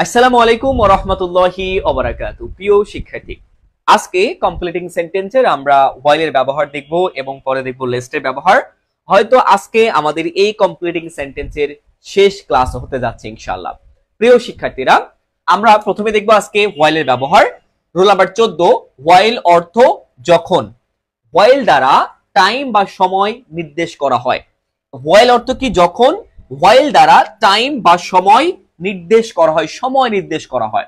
আসসালামু আলাইকুম ওয়া রাহমাতুল্লাহি ওয়া বারাকাতুহু। প্রিয় শিক্ষার্থী, আজকে কমপ্লিটিং সেন্টেন্সের আমরা while এর ব্যবহার দেখব এবং পরে দেখব লেস্টের ব্যবহার। হয়তো আজকে আমাদের এই কমপ্লিটিং সেন্টেন্সের শেষ ক্লাস হতে যাচ্ছে ইনশাআল্লাহ। প্রিয় শিক্ষার্থীরা, আমরা প্রথমে দেখব আজকে while এর ব্যবহার। রুল নাম্বার 14, while অর্থ যখন। while দ্বারা টাইম বা সময় নির্দেশ করা হয়। while অর্থ কি? যখন। while দ্বারা টাইম বা সময় নির্দেশ করা হয়, সময় নির্দেশ করা হয়।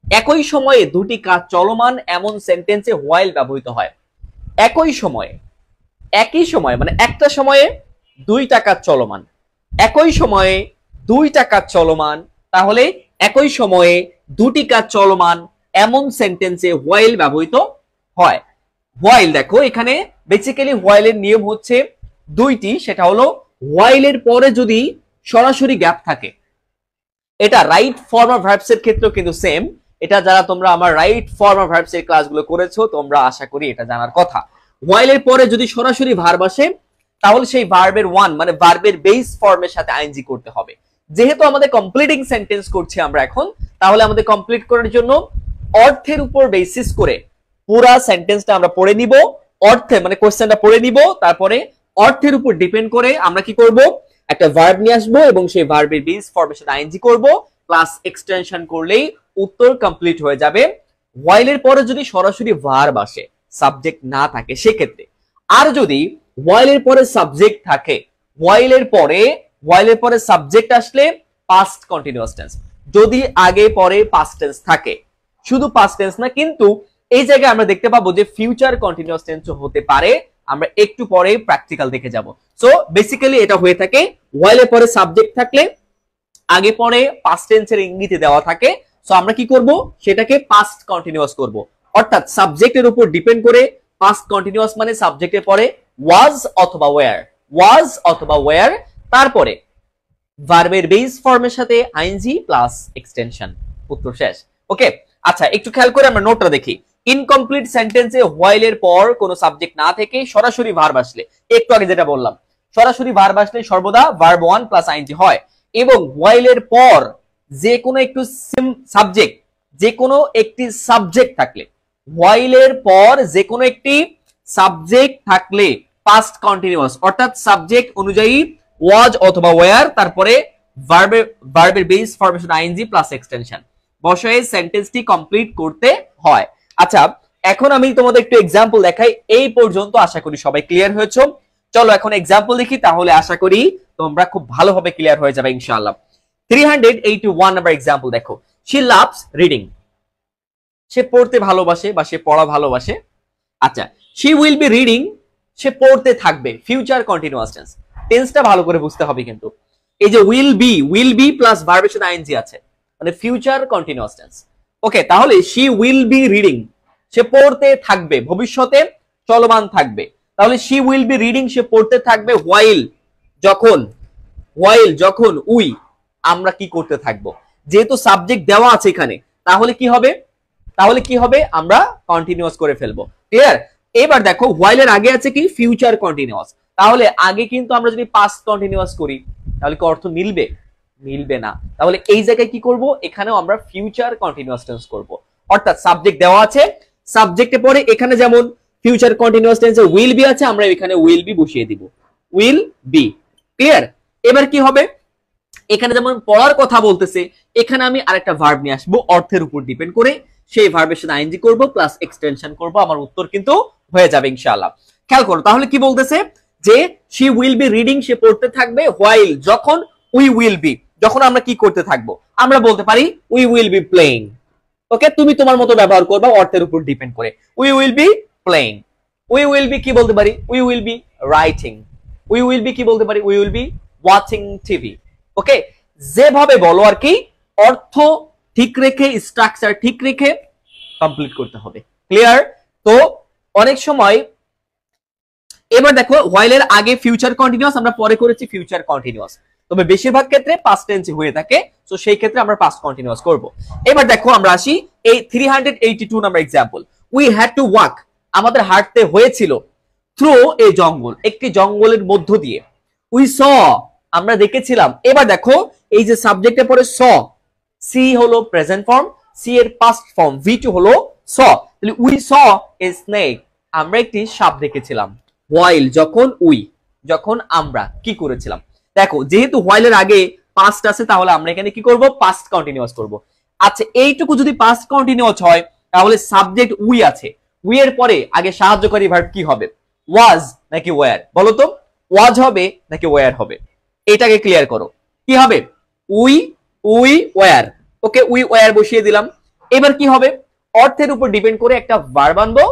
একই সময়ে দুটি কাজ চলমান এমন সেন্টেন্সে while ব্যবহৃত হয়। একই সময়ে মানে একটা সময়ে দুইটা কাজ চলমান, একই সময়ে দুইটা কাজ চলমান, তাহলে একই সময়ে দুটি কাজ চলমান এমন সেন্টেন্সে while ব্যবহৃত হয়। while দেখো এখানে বেসিক্যালি while এর নিয়ম হচ্ছে দুইটি, সেটা হলো while এর পরে যদি সরাসরি গ্যাপ থাকে, এটা রাইট ফর্ম অফ ভার্বস এর ক্ষেত্রেও কিন্তু সেম। এটা যারা তোমরা আমার রাইট ফর্ম অফ ভার্বস এর ক্লাসগুলো করেছো তোমরা আশা করি এটা জানার কথা। while এর পরে যদি সরাসরি ভার্ব আসে তাহলে সেই ভার্বের ওয়ান মানে ভার্বের বেস ফর্মের সাথে আইএনজি করতে হবে। যেহেতু আমাদের কমপ্লিটিং সেন্টেন্স করছি আমরা এখন, তাহলে আমাদের কমপ্লিট করার জন্য অর্থের উপর বেসিস করে পুরা সেন্টেন্সটা আমরা পড়ে নিব। অর্থে মানে কোশ্চেনটা পড়ে নিব, তারপরে অর্থের উপর ডিপেন্ড করে আমরা কি করব, একটা ভার্ব নিয়ে আসবো এবং সেই ভার্বের বেস ফর্মের সাথে আইএনজি করব, প্লাস এক্সটেনশন করলেই উত্তর কমপ্লিট হয়ে যাবে। while এর পরে যদি সরাসরি ভার্ব আসে, সাবজেক্ট না থাকে সেক্ষেত্রে। আর যদি while এর পরে সাবজেক্ট থাকে, while এর পরে সাবজেক্ট আসলে পাস্ট কন্টিনিউয়াস টেন্স। যদি আগে পরে পাস্ট টেন্স থাকে, শুধু পাস্ট টেন্স না, কিন্তু এই জায়গায় আমরা দেখতে পাবো যে ফিউচার কন্টিনিউয়াস টেন্সও হতে পারে। আমরা একটু পরে প্র্যাকটিক্যাল দেখে যাব। সো বেসিক্যালি এটা হয়ে থাকে while এর পরে সাবজেক্ট থাকলে আগে পরে পাস্ট টেন্সের ইঙ্গিতে দেওয়া থাকে। সো আমরা কি করব, সেটাকে পাস্ট কন্টিনিউয়াস করব। অর্থাৎ সাবজেক্টের উপর ডিপেন্ড করে পাস্ট কন্টিনিউয়াস মানে সাবজেক্টের পরে ওয়াজ অথবা ওয়্যার, তারপরে ভার্বের বেস ফর্মের সাথে আইএনজি প্লাস এক্সটেনশন, উত্তর শেষ। ওকে, আচ্ছা একটু খেয়াল করে আমরা নোটটা দেখি। ইনকমপ্লিট সেন্টেন্সে while এর পর কোনো সাবজেক্ট না থেকে সরাসরি ভার্ব আসলে, একটু আগে যেটা বললাম, সরাসরি ভার্ব আসলে সর্বদা ভার্ব ওয়ান প্লাস আইএনজি হয়। এবং while এর পর যে কোনো একটু সাবজেক্ট থাকলে, while এর পর যে কোনো একটি সাবজেক্ট থাকলে পাস্ট কন্টিনিউয়াস, অর্থাৎ সাবজেক্ট অনুযায়ী ওয়াজ অথবা ওয়্যার, তারপরে ভার্বের বেস ফর্মের সাথে আইএনজি প্লাস এক্সটেনশন বসায় সেন্টেন্সটি কমপ্লিট করতে হয়। আচ্ছা, এখন আমি তোমাদের একটু এক্সাম্পল দেখাই। এই পর্যন্ত আশা করি সবাই ক্লিয়ার হয়েছো। চলো এখন এক্সাম্পল দেখি, তাহলে আশা করি তোমরা খুব ভালোভাবে ক্লিয়ার হয়ে যাবে ইনশাআল্লাহ। 381 নাম্বার এক্সাম্পল দেখো। she loves reading, সে পড়তে ভালোবাসে বা সে পড়া ভালোবাসে। আচ্ছা, she will be reading, সে পড়তে থাকবে, ফিউচার কন্টিনিউয়াস টেন্স। টেন্সটা ভালো করে বুঝতে হবে কিন্তু। এই যে will be প্লাস ভার্বের সাথে আইএনজি আছে, মানে ফিউচার কন্টিনিউয়াস টেন্স। ওকে, তাহলে she will be reading, সে পড়তে থাকবে, ভবিষ্যতে চলমান থাকবে। তাহলে she will be reading, সে পড়তে থাকবে while যখন আমরা কি করতে থাকবো। যেহেতু সাবজেক্ট দেওয়া আছে এখানে, তাহলে কি হবে আমরা কন্টিনিউয়াস করে ফেলবো। ক্লিয়ার? এবার দেখো while এর আগে আছে কি, ফিউচার কন্টিনিউয়াস। তাহলে আগে কিন্তু আমরা যদি পাস্ট কন্টিনিউয়াস করি তাহলে কি অর্থ মিলবে না। তাহলে এই জায়গায় কি করব, এখানেও আমরা ফিউচার কন্টিনিউয়াস টেন্স করব। অর্থাৎ সাবজেক্ট দেওয়া আছে, সাবজেক্টে পরে এখানে যেমন ফিউচার কন্টিনিউয়াস টেন্সে উইল বি আছে, আমরা এখানে উইল বি বসিয়ে দিব, উইল বি। ক্লিয়ার? এবার কি হবে, এখানে যেমন পড়ার কথা বলতেছে, এখানে আমি আরেকটা ভার্ব নিয়ে আসবো অর্থের উপর ডিপেন্ড করে, সেই ভার্বের সাথে আইএনজি করব প্লাস এক্সটেনশন করব, আমার উত্তর কিন্তু হয়ে যাবে ইনশাআল্লাহ। খেয়াল করো তাহলে কি বলতেছে, যে she will be reading, সে পড়তে থাকবে while যখন we will be, যখন আমরা কি করতে থাকবো, আমরা বলতে পারি we will be playing। ওকে, তুমি তোমার মতো ব্যবহার করবা অর্থের উপর ডিপেন্ড করে। we will be playing, we will be কি বলতে পারি, we will be writing, we will be কি বলতে পারি, we will be watching TV। ওকে, যেভাবে বলো আর কি, অর্থ ঠিক রেখে স্ট্রাকচার ঠিক রেখে কমপ্লিট করতে হবে। ক্লিয়ার? তো অনেক সময় এবার দেখো while এর আগে ফিউচার কন্টিনিউয়াস, আমরা পরে করেছি ফিউচার কন্টিনিউয়াস, তবে বেশিরভাগ ক্ষেত্রে পাস্ট টেন্স হয়ে থাকে। সো সেই ক্ষেত্রে আমরা পাস্ট কন্টিনিউয়াস করব। এবার দেখো আমরা আসি এই 382 number example. we had to walk, আমাদের হাঁটতে হয়েছিল, through a জঙ্গল, একটি জঙ্গলের মধ্য দিয়ে। we saw, আমরা দেখেছিলাম। এবার দেখো এই যে সাবজেক্টের পরে saw, সি হলো প্রেজেন্ট ফর্ম, সি এর পাস্ট ফর্ম, ভি টু হলো স। তাহলে উই স এ স্নেক, আমরা একটি সাপ দেখেছিলাম। হোয়াইল যখন আমরা কি করেছিলাম। দেখো যেহেতু হোয়াইল এর আগে পাস্ট আছে তাহলে আমরা এখানে কি করব, পাস্ট কন্টিনিউয়াস করব। আচ্ছা এইটুকু যদি পাস্ট কন্টিনিউয়াস হয় তাহলে সাবজেক্ট উই আছে, উই এর পরে আগে সাহায্যকারী ভার্ব কি হবে, ওয়াজ নাকি ওয়্যার, বলো তো ওয়াজ হবে নাকি ওয়্যার হবে, এটাকে ক্লিয়ার করো। কি হবে, we were. Okay we were বসিয়ে দিলাম। এবার কি হবে, অর্থের উপর ডিপেন্ড করে একটা ভার্ব আনবো,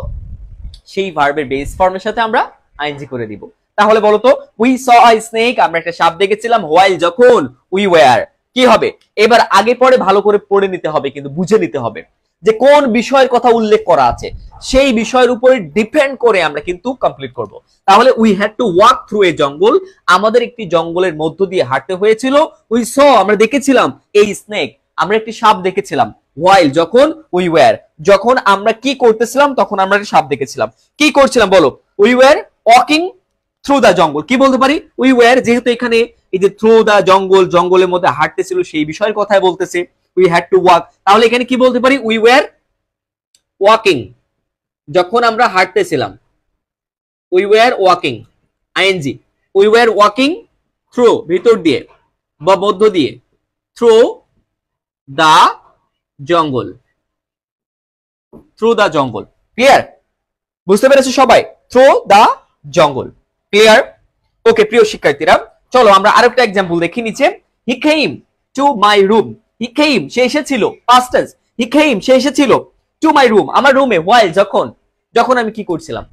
সেই ভার্বের বেস ফর্মের সাথে আমরা আইএনজি করে দিব। তাহলে বলতো উই স আ স্নেক, আমরা একটা সাপ দেখেছিলাম, হোয়াইল যখন উই ওয়্যার। কি হবে, এবার আগে পরে ভালো করে পড়ে নিতে হবে, কিন্তু বুঝে নিতে হবে যে কোন বিষয়ের কথা উল্লেখ করা আছে, সেই বিষয়ের উপরে ডিপেন্ড করে আমরা কিন্তু কমপ্লিট করব। তাহলে we had to walk through a জঙ্গল, আমাদের একটি জঙ্গলের মধ্য দিয়ে হাঁটতে হয়েছিল। উই স আমরা দেখেছিলাম, এই স্নেক আমরা একটি সাপ দেখেছিলাম। হোয়াইল যখন উই ওয়্যার, যখন আমরা কি করতেছিলাম তখন আমরা একটা সাপ দেখেছিলাম। কি করছিলাম বলো, we were walking through the jungle. কি বলতে পারি, উই ওয়্যার, যেহেতু এখানে এই যে থ্রু দা জঙ্গল, জঙ্গলের মধ্যে হাঁটতেছিল সেই বিষয়ের কথাই বলতেছে। উই হ্যাড টু ওয়াক, তাহলে এখানে কি বলতে পারি, উই ওয়্যার ওয়াকিং, যখন আমরা হাঁটতেছিলাম। We were walking ING, we were walking through ভিতর দিয়ে বা মধ্য দিয়ে, থ্রু দা জঙ্গল, থ্রু দা জঙ্গল। ক্লিয়ার, বুঝতে পেরেছো সবাই, থ্রু দা জঙ্গল। ক্লিয়ার, ওকে প্রিয় শিক্ষার্থীরা চলো আমরা আরেকটা एग्जांपल দেখি নিচে। হি কেম টু মাই রুম, হি কেম সে এসেছিল, পাস্ট টেন্স, হি কেম সে এসেছিল, টু মাই রুম আমার রুমে, হোয়াইল যখন আমি কি করছিলাম,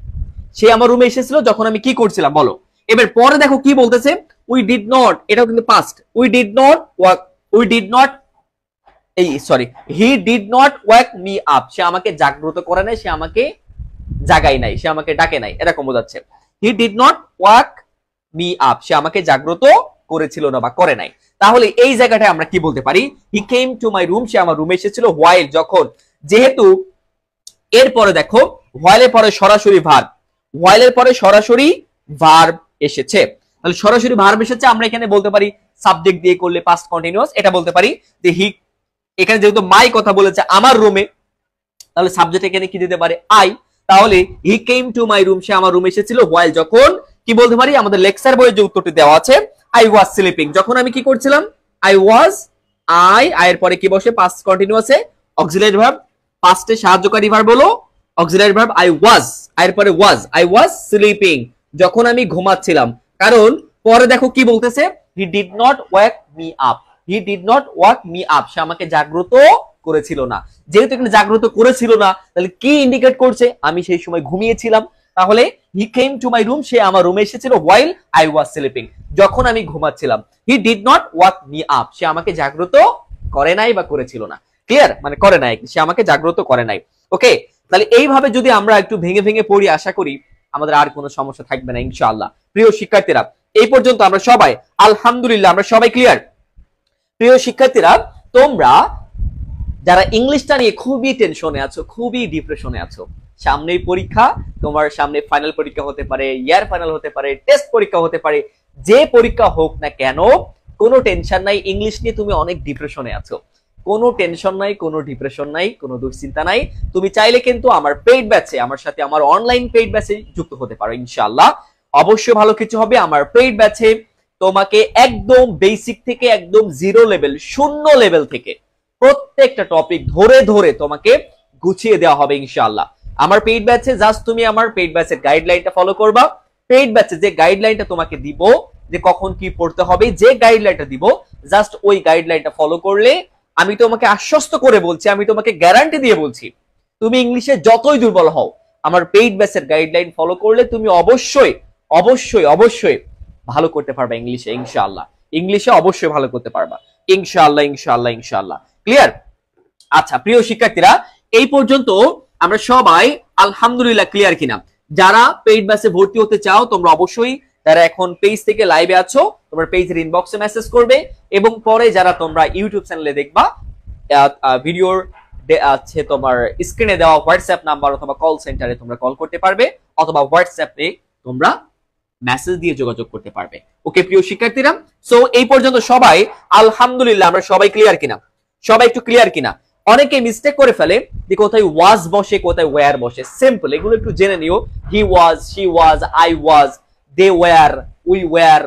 সে আমার রুমে এসেছিল যখন আমি কি করছিলাম বলো। এবার পরে দেখো কি বলতেছে, উই ডিড নট, এটাও কিন্তু past, we did not wake, we did not এই sorry he did not wake me up, সে আমাকে জাগ্রত করে নাই, সে আমাকে জাগাই নাই, সে আমাকে ডাকে নাই, এরকম বোঝাচ্ছে। He did not wake me up, সে আমাকে জাগ্রত করেছিল না বা করে নাই। তাহলে এই জায়গাটায় আমরা কি বলতে পারি, হি কেম টু মাই রুম, সে আমার রুমে এসেছিল, হোয়াইল যখন, যেহেতু এরপরে দেখো হোয়াইলের পরে সরাসরি ভার্ব, হোয়াইলের পরে সরাসরি ভার্ব এসেছে, তাহলে সরাসরি ভার্ব এসেছে, আমরা এখানে বলতে পারি সাবজেক্ট দিয়ে করলে পাস্ট কন্টিনিউয়াস, এটা বলতে পারি যে হি, এখানে যেহেতু মাই কথা বলেছে আমার রুমে, তাহলে সাবজেক্ট এখানে কি দিতে পারে, আই। তাহলে হি কেম টু মাই রুম, সে আমার রুমে এসেছিল, হোয়াইল যখন কি বলতে পারি, আমাদের লেকচার বইয়ে যে উত্তরটি দেওয়া আছে, আই ওয়াজ স্লিপিং, যখন আমি কি করছিলাম, আই ওয়াজ, এর পরে কি বসে, পাস্ট কন্টিনিউয়াসে অক্সিলারি ভার্ব, পাস্টে সাহায্যকারী ভার্ব হলো অক্সিলারি ভার্ব আই ওয়াজ, এর পরে ওয়াজ, আই ওয়াজ স্লিপিং, যখন আমি ঘুমাচ্ছিলাম। কারণ পরে দেখো কি বলতেছে, he did not wake me up, he did not wake me up, সে আমাকে জাগ্রত করেছিল না। যেহেতু এখানে জাগ্রত করেছিল না, তাহলে কি ইন্ডিকেট করছে, আমি সেই সময় ঘুমিয়েছিলাম। তাহলে হি কেম টু মাই রুম, সে আমার রুমে এসেছিল, হোয়াইল আই ওয়াজ স্লিপিং, যখন আমি ঘুমাচ্ছিলাম। He did not wake me up, সে আমাকে জাগ্রত করে নাই বা করেছিল না। ক্লিয়ার, মানে করে নাই, সে আমাকে জাগ্রত করে নাই। ওকে, তাহলে এইভাবে যদি আমরা একটু ভেঙে ভেঙে পড়ি, আশা করি আমাদের আর কোনো সমস্যা থাকবে না ইনশাআল্লাহ। প্রিয় শিক্ষার্থীরা এই পর্যন্ত আমরা সবাই আলহামদুলিল্লাহ আমরা সবাই ক্লিয়ার। প্রিয় শিক্ষার্থীরা তোমরা যারা ইংলিশটা নিয়ে খুবই টেনশনে আছো, খুবই ডিপ্রেশনে আছো, সামনেই পরীক্ষা, তোমার সামনে ফাইনাল পরীক্ষা হতে পারে, ইয়ার ফাইনাল হতে পারে, টেস্ট পরীক্ষা হতে পারে, যে পরীক্ষা হোক না কেন কোনো টেনশন নাই, ইংলিশ নিয়ে তুমি অনেক ডিপ্রেশনে আছো, কোনো টেনশন নাই, কোনো ডিপ্রেশন নাই, কোনো দুশ্চিন্তা নাই। তুমি চাইলে কিন্তু আমার পেইড ব্যাচে, আমার সাথে আমার অনলাইন পেইড ব্যাচে যুক্ত হতে পারো ইনশাআল্লাহ। অবশ্যই ভালো কিছু হবে। আমার পেইড ব্যাচে তোমাকে একদম বেসিক থেকে একদম জিরো লেভেল, শূন্য লেভেল থেকে প্রত্যেকটা টপিক ধরে ধরে তোমাকে গুছিয়ে দেওয়া হবে ইনশাআল্লাহ। আমার পেইড ব্যাচে জাস্ট তুমি আমার পেইড ব্যাচের গাইডলাইনটা ফলো করবা। পেইড ব্যাচে যে গাইডলাইনটা তোমাকে দিব, যে কখন কি পড়তে হবে, যে গাইডলাইনটা দিব, জাস্ট ওই গাইডলাইনটা ফলো করলে, আমি তোমাকে আশ্বস্ত করে বলছি, আমি তোমাকে গ্যারান্টি দিয়ে বলছি, তুমি ইংলিশে যতই দুর্বল হও, আমার পেইড ব্যাচের গাইডলাইন ফলো করলে তুমি অবশ্যই অবশ্যই অবশ্যই ভালো করতে পারবা ইংলিশে ইনশাআল্লাহ। ইংলিশে অবশ্যই ভালো করতে পারবা ইনশাআল্লাহ ইনশাআল্লাহ ইনশাআল্লাহ। ক্লিয়ার? আচ্ছা প্রিয় শিক্ষার্থীরা এই পর্যন্ত আমরা সবাই আলহামদুলিল্লাহ ক্লিয়ার কিনা? যারা পেইড ব্যাচে ভর্তি হতে চাও তোমরা অবশ্যই, যারা এখন পেজ থেকে লাইভে আছো তোমরা পেজের ইনবক্সে মেসেজ করবে, এবং পরে যারা তোমরা ইউটিউব চ্যানেলে দেখবা ভিডিওর আছে তোমার স্ক্রিনে দেওয়া হোয়াটসঅ্যাপ নাম্বার অথবা কল সেন্টারে তোমরা কল করতে পারবে, অথবা হোয়াটসঅ্যাপে তোমরা মেসেজ দিয়ে যোগাযোগ করতে পারবে। ওকে প্রিয় শিক্ষার্থীরা, সো এই পর্যন্ত সবাই আলহামদুলিল্লাহ আমরা সবাই ক্লিয়ার কিনা? সবাই একটু ক্লিয়ার কিনা? অনেকে মিস্টেক করে ফেলে যে কোথায় ওয়াজ বসে কোথায় ওয়্যার বসে। সিম্পল, এগুলো একটু জেনে নিও। He was, she was, I was, they were, we were,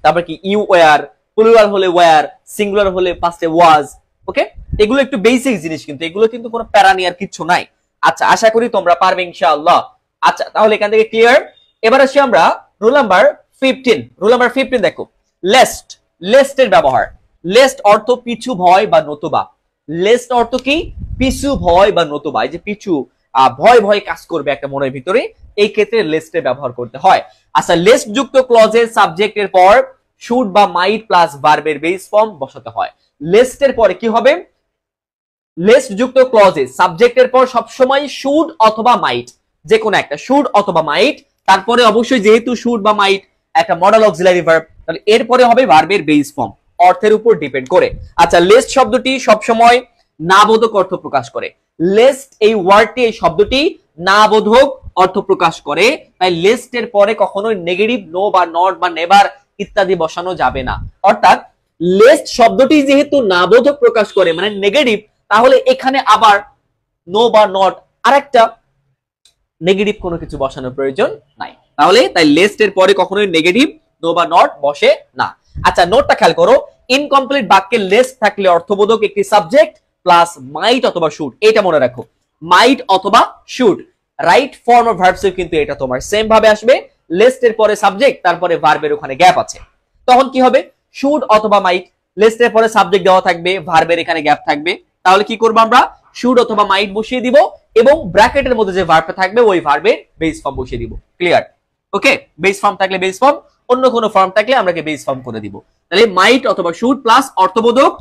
তারপর কি ইউ ওয়্যার, প্লুরাল হলে ওয়্যার, সিঙ্গুলার হলে পাস্টে ওয়াজ। ওকে, এগুলো একটু বেসিক জিনিস, কিন্তু এগুলো কিন্তু কোনো প্যারা নেওয়ার কিচ্ছু নাই। আচ্ছা, আশা করি তোমরা পারবে ইনশাআল্লাহ। আচ্ছা, তাহলে এখান থেকে ক্লিয়ার। এবার আসি আমরা রুল নাম্বার 15। রুল নাম্বার 15 দেখো, লেস্ট। লেস্টের ব্যবহার। লেস্ট অর্থ পিছু, ভয় বা নতুবা। লেস্ট অর্থ কি? পিছু, ভয় বা নতুবা। এই যে পিছু, ভয় ভয় কাজ করবে একটা মনের ভিতরে, এই ক্ষেত্রে লেস্টের ব্যবহার করতে হয়। আচ্ছা, লেস্ট যুক্ত ক্লজের সাবজেক্টের পর শুড বা মাইট প্লাস ভার্বের বেস ফর্ম বসাতে হয়। লেস্টের পরে কি হবে? লেস্ট যুক্ত ক্লজে সাবজেক্টের পর সবসময় শুড অথবা মাইট, যে কোনো একটা শুড অথবা মাইট, তারপরে অবশ্যই যেহেতু শুড বা মাইট একটা মডেল অক্সিলারি ভার্ব, তাহলে এরপরে হবে ভার্বের বেস ফর্ম, অর্থের উপর ডিপেন্ড করে। আচ্ছা, লেস্ট শব্দটি সবসময় নাবোধক অর্থ প্রকাশ করে। লেস্ট এই ওয়ার্ডটি, এই শব্দটি নাবোধক অর্থ প্রকাশ করে, তাই লেস্টের পরে কখনোই নেগেটিভ নো বা নট বা নেভার ইত্যাদি বসানো যাবে না। অর্থাৎ লেস্ট শব্দটি যেহেতু নাবোধক প্রকাশ করে, মানে নেগেটিভ, তাহলে এখানে আবার নো বা নট আরেকটা নেগেটিভ কোনো কিছু বসানোর প্রয়োজন নাই। তাহলে তাই লেস্টের পরে কখনোই নেগেটিভ নো বা নট বসে না। আচ্ছা, নোটটা খেয়াল করো। ইনকমপ্লিট বাক্যে লেস্ট থাকলে অর্থবোধক একটি সাবজেক্ট প্লাস মাইট অথবা শুড, এটা মনে রাখো, মাইট অথবা should. Right form of verbs কিন্তু এটা তোমার সেম ভাবে আসবে। লেস্টের পরে সাবজেক্ট, তারপরে ভার্বের ওখানে গ্যাপ আছে, তখন কি হবে? শুড অথবা মাইট। লিস্টের পরে সাবজেক্ট দেওয়া থাকবে, ভার্বের এখানে গ্যাপ থাকবে, তাহলে কি করব আমরা? শুড অথবা মাইট বসিয়ে দিব এবং ব্র্যাকেটের মধ্যে যে ভার্বটা থাকবে ওই ভার্বের বেস ফর্ম বসিয়ে দিব। ক্লিয়ার? ওকে, বেস ফর্ম থাকলে বেস ফর্ম, অন্য কোনো ফর্ম থাকলে আমরা বেস ফর্ম করে দিব। তাহলে মাইট অথবা শুড প্লাস অর্থবোধক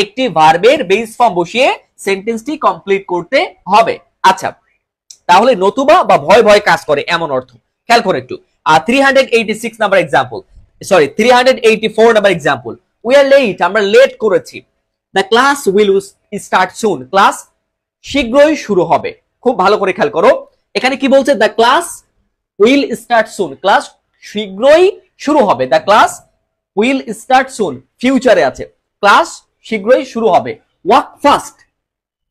একটি ভার্বের বেস ফর্ম বসিয়ে সেন্টেন্সটি কমপ্লিট করতে হবে। আচ্ছা, তাহলে নতুবা বা ভয় ভয় কাজ করে এমন অর্থ খেয়াল করে একটু। 386 number example, sorry 384 number example, we are late, আমরা লেট করেছি। The class will start soon, class শীঘ্রই শুরু হবে। খুব ভালো করে খেয়াল করো, এখানে কি বলছে? The class will start soon, class শীঘ্রই শুরু হবে। দ্য ক্লাস উইল স্টার্ট সুন ফিউচারে আছে, ক্লাস শীঘ্রই শুরু হবে। ওয়াক ফাস্ট,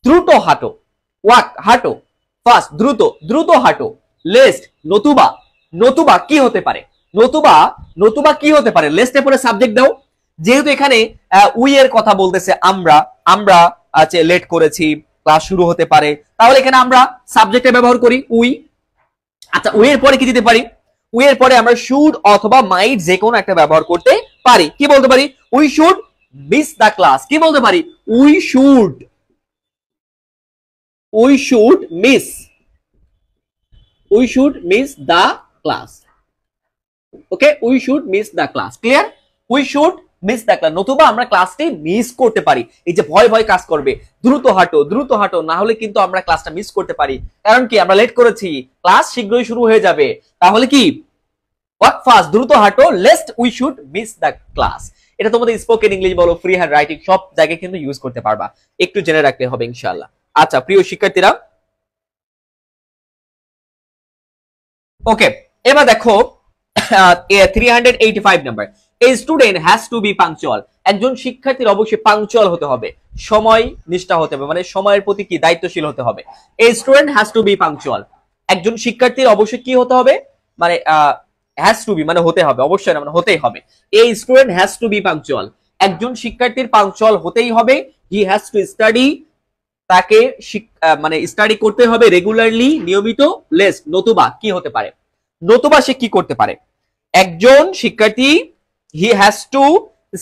দ্রুত হাঁটো। ওয়াক হাঁটো, ফাস্ট দ্রুত, দ্রুত হাঁটো। লেস্ট নতুবা, নতুবা কি হতে পারে? নতুবা, নতুবা কি হতে পারে? লেস্টের পরে সাবজেক্ট দাও। যেহেতু এখানে উই এর কথা বলতেছে, আমরা, আমরা লেট করেছি, ক্লাস শুরু হতে পারে, তাহলে এখানে আমরা সাবজেক্টে ব্যবহার করি উই। আচ্ছা, উই এর পরে কি দিতে পারি? উই এর পরে আমরা শুড অথবা মাইট যে কোনো একটা ব্যবহার করতে পারি। কি বলতে পারি? We should miss the class. কি বলতে পারি? We should, we should miss, we should miss the class. Okay, we should miss the class. Clear? We should miss the class. নতুবা আমরা ক্লাসটি মিস করতে পারি। এই যে ভয় ভয় কাজ করবে, দ্রুত হাঁটো, দ্রুত হাঁটো, না হলে কিন্তু আমরা ক্লাসটা মিস করতে পারি। কারণ কি? আমরা লেট করেছি, ক্লাস শীঘ্রই শুরু হয়ে যাবে। তাহলে কি? ওয়াক ফাস্ট, দ্রুত হাঁটো, lest we should miss the class. এটা তোমাদের স্পোকেন ইংলিশ বলো, ফ্রি হ্যান্ড রাইটিং সব জায়গায় কিন্তু ইউজ করতে পারবা, একটু জেনে রাখতে হবে ইনশাআল্লাহ। আচ্ছা, প্রিয় শিক্ষার্থীরা, ওকে, এবার দেখো 385 number, a student has to be punctual. একজন শিক্ষার্থীর অবশ্যই পাংচুয়াল হতে হবে, সময় নিষ্ঠা হতে হবে, মানে সময়ের প্রতি কি দায়িত্বশীল হতে হবে। A student has to be punctual, একজন শিক্ষার্থীর অবশ্যই কি হতে হবে? মানে হ্যাজ টু বি মানে হতে হবে, অবশ্যই না, মানে হতেই হবে। A student has to be punctual, একজন শিক্ষার্থীর পাংচুয়াল হতেই হবে। হি হ্যাজ টু স্টাডি, তাকে মানে স্টাডি করতে হবে রেগুলারলি, নিয়মিত। লেস্ট নতুবা কি হতে পারে? নতুবা সে কি করতে পারে? একজন শিক্ষার্থী he has to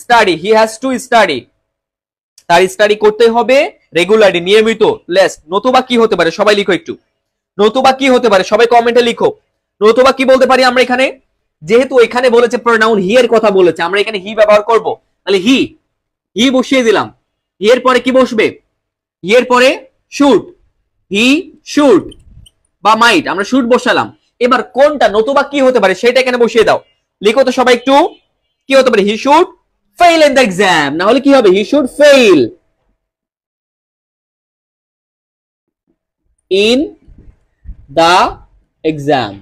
study, he has to study, তার স্টাডি করতে হবে রেগুলারলি, নিয়মিত। লেস্ট নতুবা কি হতে পারে? সবাই লিখো একটু, নতুবা কি হতে পারে? সবাই কমেন্টে লিখো, নতুবা কি বলতে পারি আমরা এখানে? যেহেতু এখানে বলেছে প্রোনাউন হি এর কথা বলেছে, আমরা এখানে হি ব্যবহার করব, তাহলে হি, হি বসিয়ে দিলাম। হি এর পরে কি বসবে? হি এর পরে শুড, হি শুড বা মাইট, আমরা শুড বসালাম। এবার কোনটা নতুবা কি হতে পারে সেটা এখানে বসিয়ে দাও। লিখো তো সবাই একটু, কি হতে পারে? He should fail in the exam, না হলে কি হবে? He should fail in the exam,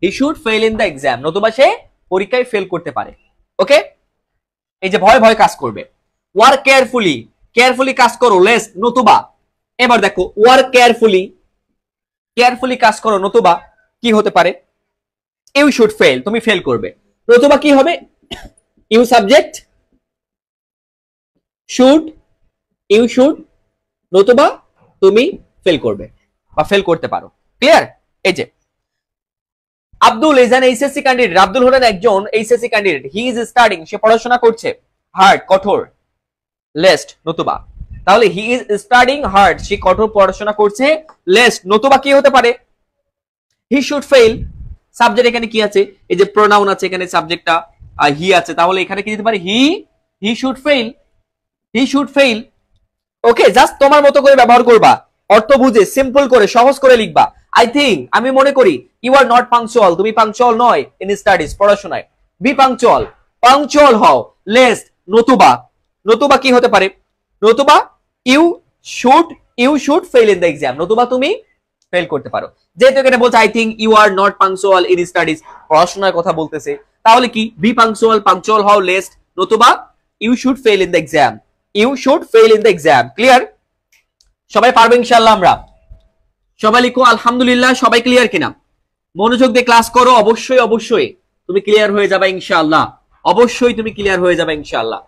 he should fail in the exam, নতুবা সে পরীক্ষায় ফেল করতে পারে। ওকে, এই যে ভয় ভয় কাজ করবে। ওয়ার্ক কেয়ারফুলি, কেয়ারফুলি কাজ করো লেস্ট নতুবা। এবার দেখো ওয়ার্ক কেয়ারফুলি, কেয়ারফুলি কাজ করো নতুবা কি হতে পারে, ইউ শুড ফেল, তুমি ফেল করবে। নতুবা কি হবে, you subject should, you should, নতুবা তুমি ফেল করবে বা ফেল করতে পারো। ক্লিয়ার? এই যে Abdul is an HSC candidate, Abdul হলেন একজন HSC candidate. He is studying, সে পড়াশোনা করছে, হার্ড কঠোর, লেস্ট নতুবা। তাহলে হি ইজ স্টাডিং হার্ড, সে কঠোর পড়াশোনা করছে, লেস্ট নতুবা কি হতে পারে, হি শুড ফেল। সাবজেক্ট এখানে কি আছে, এই যে প্রোনাউন আছে এখানে, সাবজেক্টটা হি আছে, তাহলে এখানে কি দিতে পারে, he should fail, he should fail. Okay, just তোমার মতো করে ব্যবহার করবা, অর্থ বুঝে সিম্পল করে সহজ করে লিখবা। আই থিঙ্ক, আমি মনে করি, ইউ আর নট পাংচুয়াল, তুমি পাংচুয়াল নয় ইন স্টাডিজ, পড়াশোনায়। বি পাংচুয়াল, পাংচুয়াল হও, লেস্ট নতুবা। নতুবা কি হতে পারে, নতুবা you should fail in the exam, নতুবা তুমি ফেল করতে পারো। যেহেতু এখানে বলছে I think you are not punctual in studies, পড়াশোনার কথা বলতেছে, তাহলে কি বি পাংচুয়াল, পাংচুয়াল হও, লেস্ট নতুবা you should fail in the exam, you should fail in the exam. Clear? সবাই পারবে ইনশাআল্লাহ। আমরা সবাই লিখো আলহামদুলিল্লাহ। সবাই ক্লিয়ার কিনা? মনোযোগ দিয়ে ক্লাস করো, অবশ্যই অবশ্যই তুমি ক্লিয়ার হয়ে যাবে ইনশাআল্লাহ, অবশ্যই তুমি ক্লিয়ার হয়ে যাবে ইনশাআল্লাহ।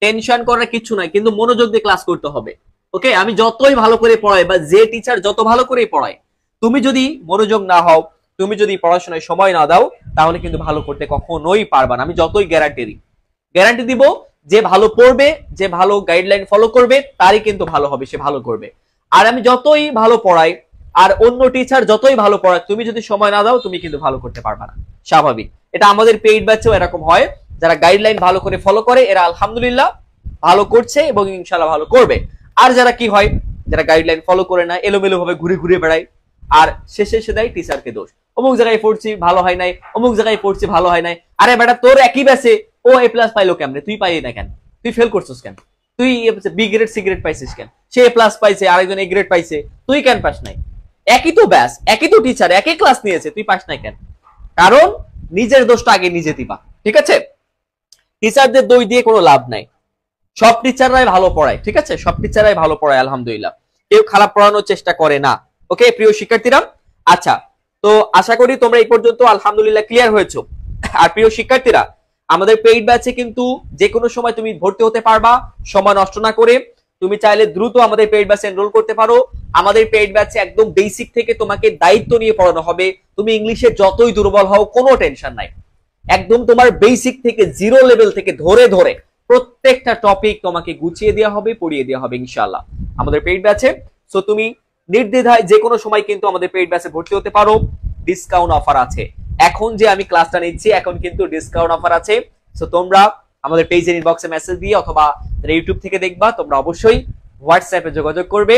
টেনশন করার কিছু নাই, কিন্তু মনোযোগ দিয়ে ক্লাস করতে হবে। ওকে, আমি যতই ভালো করে পড়াই বা যে টিচার যত ভালো করে পড়ায়, তুমি যদি মনোযোগ না হও, তুমি যদি পড়াশোনায় সময় না দাও, তাহলে কিন্তু ভালো করতে কখনোই পারবা না। আমি যতই গ্যারান্টি দিব, যে ভালো পড়বে, যে ভালো গাইডলাইন ফলো করবে, তারই কিন্তু ভালো হবে, সে ভালো করবে। আর আমি যতই ভালো পড়াই, আর অন্য টিচার যতই ভালো পড়ায়, তুমি যদি সময় না দাও, তুমি কিন্তু ভালো করতে পারবা না, স্বাভাবিক। এটা আমাদের পেইড ব্যাচেও এরকম হয়, যারা গাইডলাইন ভালো করে ফলো করে, এরা আলহামদুলিল্লাহ ভালো করছে এবং ইনশাআল্লাহ ভালো করবে। আর যারা কি হয়, যারা গাইডলাইন ফলো করে না, এলোমেলো ভাবে ঘুরে ঘুরে বেড়ায়, আর শেষে এসে দেয় টিচারকে দোষ, অমুক জায়গায় পড়ছি ভালো হয় নাই, অমুক জায়গায় পড়ছি ভালো হয় নাই। আরে বেটা, তোর একই ব্যাচে ও এ প্লাস পাইলো কেমনে, তুই পাইলি না কেন? তুই ফেল করছিস কেন? তুই বি গ্রেড সি গ্রেড পাইছিস কেন? সে এ প্লাস পাইছে, আরেকজন এ গ্রেড পাইছে, তুই কেন পাস নাই? একই তো ব্যাচ, একই তো টিচার, একই ক্লাস নিয়েছে, তুই পাস নাই কেন? কারণ নিজের দোষটা আগে নিজে দিবা, ঠিক আছে? টিচারদের দোষ দিয়ে কোনো লাভ নাই। সব টিচাররাই ভালো পড়ায়, ঠিক আছে? সব টিচাররাই ভালো পড়ায় আলহামদুলিল্লাহ, কেউ খারাপ পড়ানোর চেষ্টা করে না। ওকে প্রিয় শিক্ষার্থীরা, আচ্ছা, তো আশা করি তোমরা এই পর্যন্ত আলহামদুলিল্লাহ ক্লিয়ার হয়েছো। আর প্রিয় শিক্ষার্থীরা, আমাদের পেইড ব্যাচে কিন্তু যে কোনো সময় তুমি ভর্তি হতে পারবা, সময় নষ্ট না করে। তুমি চাইলে দ্রুত আমাদের পেইড ব্যাচে এনরোল করতে পারো। আমাদের পেইড ব্যাচে একদম বেসিক থেকে তোমাকে দায়িত্ব নিয়ে পড়ানো হবে। তুমি ইংলিশে যতই দুর্বল হও, কোনো টেনশন নাই, একদম তোমার বেসিক থেকে জিরো লেভেল থেকে ধরে ধরে প্রত্যেকটা টপিক তোমাকে গুছিয়ে দেওয়া হবে, পড়িয়ে দেওয়া হবে ইনশাআল্লাহ আমাদের পেইড ব্যাচে। সো তুমি নির্দ্বিধায় যে কোনো সময় কিন্তু আমাদের পেইড ব্যাচে ভর্তি হতে পারো। ডিসকাউন্ট অফার আছে, এখন যে আমি ক্লাসটা নিচ্ছি এখন কিন্তু ডিসকাউন্ট অফার আছে। সো তোমরা আমাদের পেজের ইনবক্সে মেসেজ দিয়ে অথবা ইউটিউব থেকে দেখবা, তোমরা অবশ্যই হোয়াটসঅ্যাপে যোগাযোগ করবে,